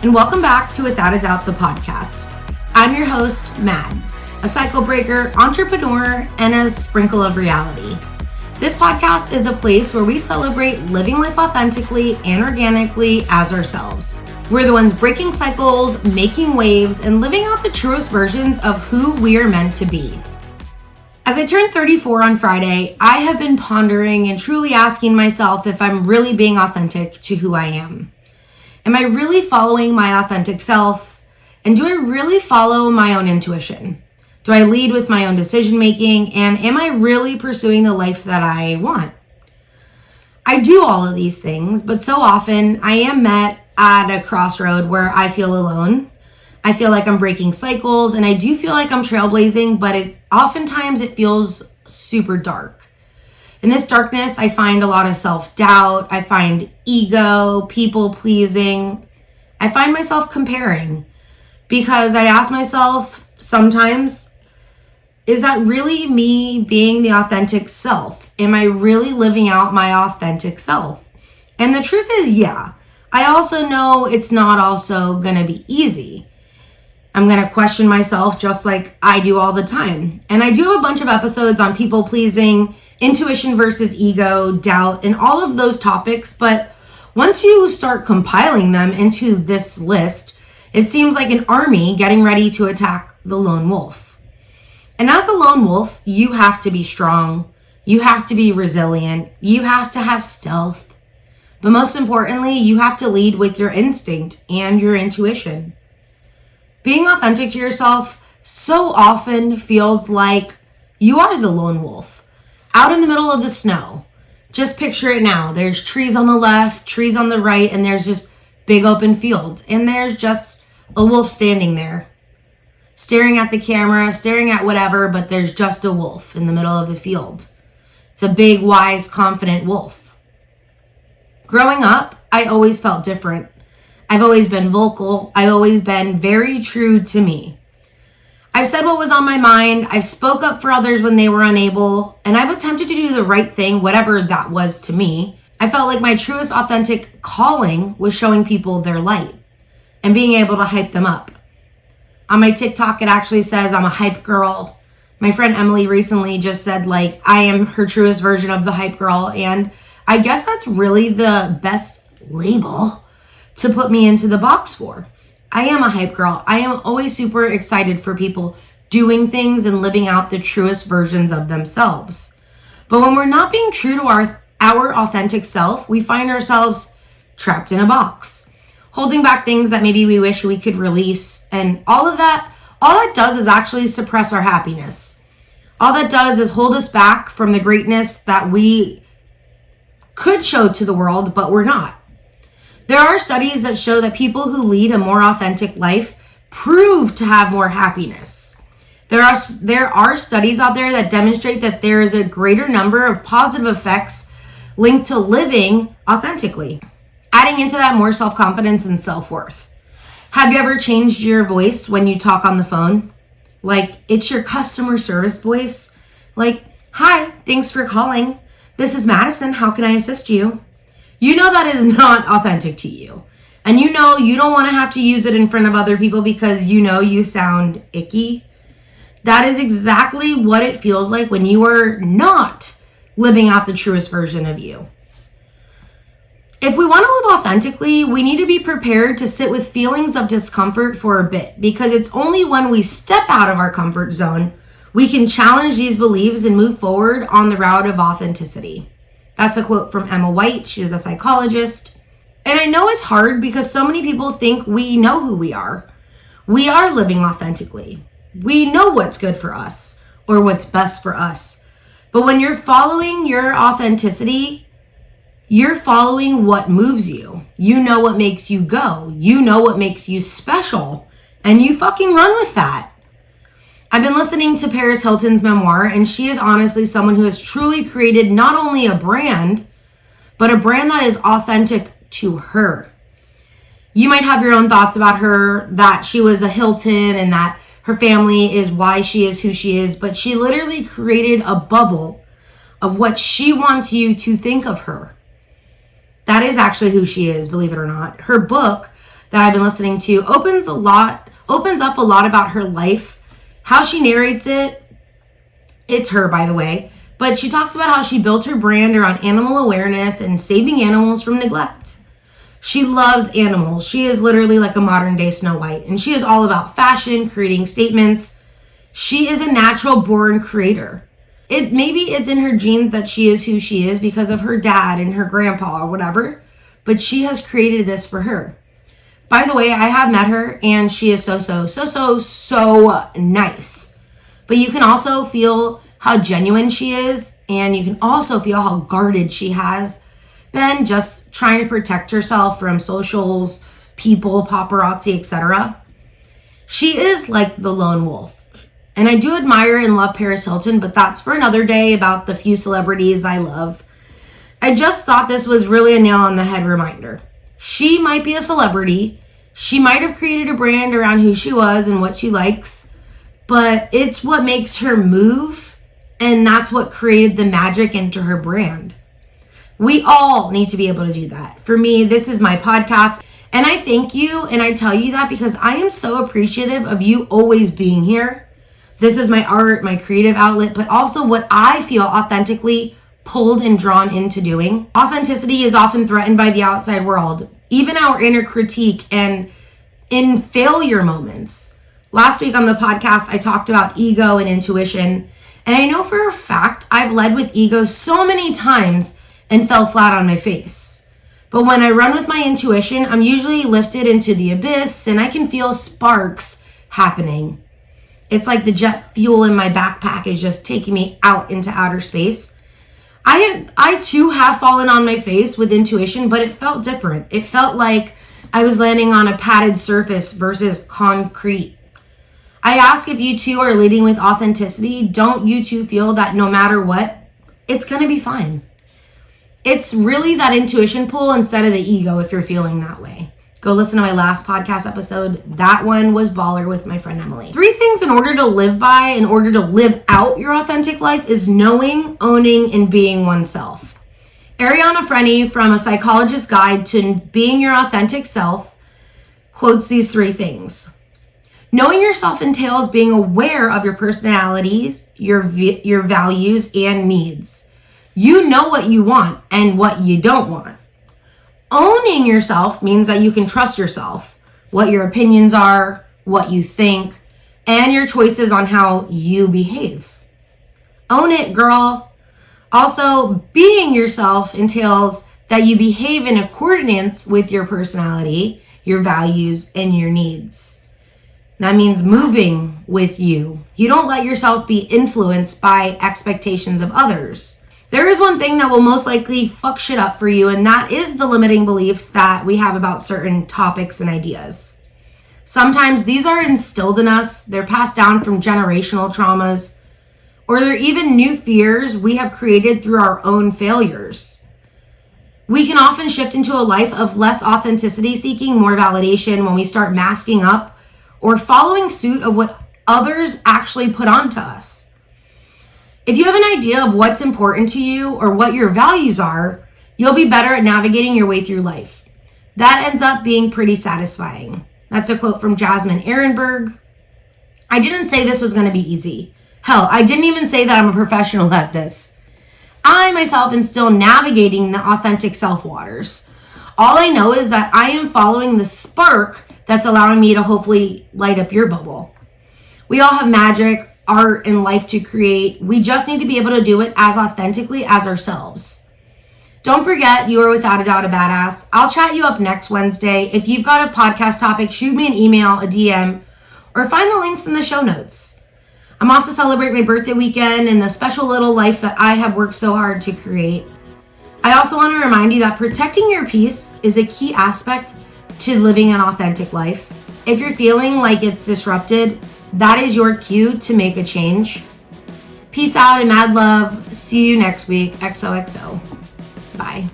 and welcome back to Without a Doubt, the podcast. I'm your host, Mad, a cycle breaker, entrepreneur, and a sprinkle of reality. This podcast is a place where we celebrate living life authentically and organically as ourselves. We're the ones breaking cycles, making waves, and living out the truest versions of who we are meant to be. As I turned 34 on Friday, I have been pondering and truly asking myself if I'm really being authentic to who I am. Am I really following my authentic self? And do I really follow my own intuition? Do I lead with my own decision making? And am I really pursuing the life that I want? I do all of these things, but so often I am met at a crossroad where I feel alone. I feel like I'm breaking cycles, and I do feel like I'm trailblazing, but oftentimes it feels super dark. In this darkness, I find a lot of self-doubt. I find ego, people-pleasing. I find myself comparing because I ask myself sometimes, is that really me being the authentic self? Am I really living out my authentic self? And the truth is, yeah. I also know it's not also going to be easy. I'm going to question myself just like I do all the time. And I do have a bunch of episodes on people-pleasing, intuition versus ego, doubt, and all of those topics. But once you start compiling them into this list, it seems like an army getting ready to attack the lone wolf. And as a lone wolf, you have to be strong. You have to be resilient. You have to have stealth. But most importantly, you have to lead with your instinct and your intuition. Being authentic to yourself so often feels like you are the lone wolf. Out in the middle of the snow. Just picture it now. There's trees on the left, trees on the right, and there's just big open field. And there's just a wolf standing there, staring at the camera, staring at whatever, but there's just a wolf in the middle of the field. It's a big, wise, confident wolf. Growing up, I always felt different. I've always been vocal. I've always been very true to me. I've said what was on my mind. I've spoke up for others when they were unable, and I've attempted to do the right thing, whatever that was to me. I felt like my truest authentic calling was showing people their light and being able to hype them up. On my TikTok, it actually says I'm a hype girl. My friend Emily recently just said I am her truest version of the hype girl, and I guess that's really the best label to put me into the box for. I am a hype girl. I am always super excited for people doing things and living out the truest versions of themselves. But when we're not being true to our authentic self, we find ourselves trapped in a box, holding back things that maybe we wish we could release. And all that does is actually suppress our happiness. All that does is hold us back from the greatness that we could show to the world, but we're not. There are studies that show that people who lead a more authentic life prove to have more happiness. There are studies out there that demonstrate that there is a greater number of positive effects linked to living authentically, adding into that more self-confidence and self-worth. Have you ever changed your voice when you talk on the phone? It's your customer service voice. Hi, thanks for calling. This is Madison. How can I assist you? You know that is not authentic to you. And you know you don't want to have to use it in front of other people because you know you sound icky. That is exactly what it feels like when you are not living out the truest version of you. If we want to live authentically, we need to be prepared to sit with feelings of discomfort for a bit, because it's only when we step out of our comfort zone we can challenge these beliefs and move forward on the route of authenticity. That's a quote from Emma White. She is a psychologist. And I know it's hard because so many people think we know who we are. We are living authentically. We know what's good for us or what's best for us. But when you're following your authenticity, you're following what moves you. You know what makes you go. You know what makes you special. And you fucking run with that. I've been listening to Paris Hilton's memoir, and she is honestly someone who has truly created not only a brand, but a brand that is authentic to her. You might have your own thoughts about her, that she was a Hilton and that her family is why she is who she is, but she literally created a bubble of what she wants you to think of her. That is actually who she is, believe it or not. Her book, that I've been listening to opens up a lot about her life, how she narrates it. It's her, by the way. But she talks about how she built her brand around animal awareness and saving animals from neglect. She loves animals. She is literally like a modern day Snow White. And she is all about fashion, creating statements. She is a natural born creator. Maybe it's in her genes that she is who she is because of her dad and her grandpa or whatever. But she has created this for her. By the way, I have met her and she is so nice. But you can also feel how genuine she is, and you can also feel how guarded she has been, just trying to protect herself from socials, people, paparazzi, etc. She is like the lone wolf. And I do admire and love Paris Hilton, but that's for another day about the few celebrities I love. I just thought this was really a nail on the head reminder. She might be a celebrity. She might have created a brand around who she was and what she likes, but it's what makes her move. And that's what created the magic into her brand. We all need to be able to do that. For me, this is my podcast. And I thank you and I tell you that because I am so appreciative of you always being here. This is my art, my creative outlet, but also what I feel authentically pulled and drawn into doing. Authenticity is often threatened by the outside world, even our inner critique and in failure moments. Last week on the podcast, I talked about ego and intuition. And I know for a fact I've led with ego so many times and fell flat on my face. But when I run with my intuition, I'm usually lifted into the abyss and I can feel sparks happening. It's like the jet fuel in my backpack is just taking me out into outer space. I too have fallen on my face with intuition, but it felt different. It felt like I was landing on a padded surface versus concrete. I ask if you two are leading with authenticity. Don't you two feel that no matter what, it's going to be fine? It's really that intuition pull instead of the ego if you're feeling that way. Go listen to my last podcast episode. That one was baller with my friend Emily. 3 things in order to live by, in order to live out your authentic life is knowing, owning, and being oneself. Ariana Frenny from A Psychologist's Guide to Being Your Authentic Self quotes these 3 things. Knowing yourself entails being aware of your personalities, your values, and needs. You know what you want and what you don't want. Owning yourself means that you can trust yourself, what your opinions are, what you think, and your choices on how you behave. Own it, girl. Also, being yourself entails that you behave in accordance with your personality, your values, and your needs. That means moving with you. You don't let yourself be influenced by expectations of others. There is one thing that will most likely fuck shit up for you, and that is the limiting beliefs that we have about certain topics and ideas. Sometimes these are instilled in us, they're passed down from generational traumas, or they're even new fears we have created through our own failures. We can often shift into a life of less authenticity seeking, more validation when we start masking up or following suit of what others actually put onto us. If you have an idea of what's important to you or what your values are, you'll be better at navigating your way through life. That ends up being pretty satisfying. That's a quote from Jasmine Ehrenberg. I didn't say this was going to be easy. Hell, I didn't even say that I'm a professional at this. I myself am still navigating the authentic self waters. All I know is that I am following the spark that's allowing me to hopefully light up your bubble. We all have magic, art, and life to create. We just need to be able to do it as authentically as ourselves. Don't forget, you are without a doubt a badass. I'll chat you up next Wednesday. If you've got a podcast topic, shoot me an email, a DM, or find the links in the show notes. I'm off to celebrate my birthday weekend and the special little life that I have worked so hard to create. I also want to remind you that protecting your peace is a key aspect to living an authentic life. If you're feeling like it's disrupted, that is your cue to make a change. Peace out and mad love. See you next week. XOXO. Bye.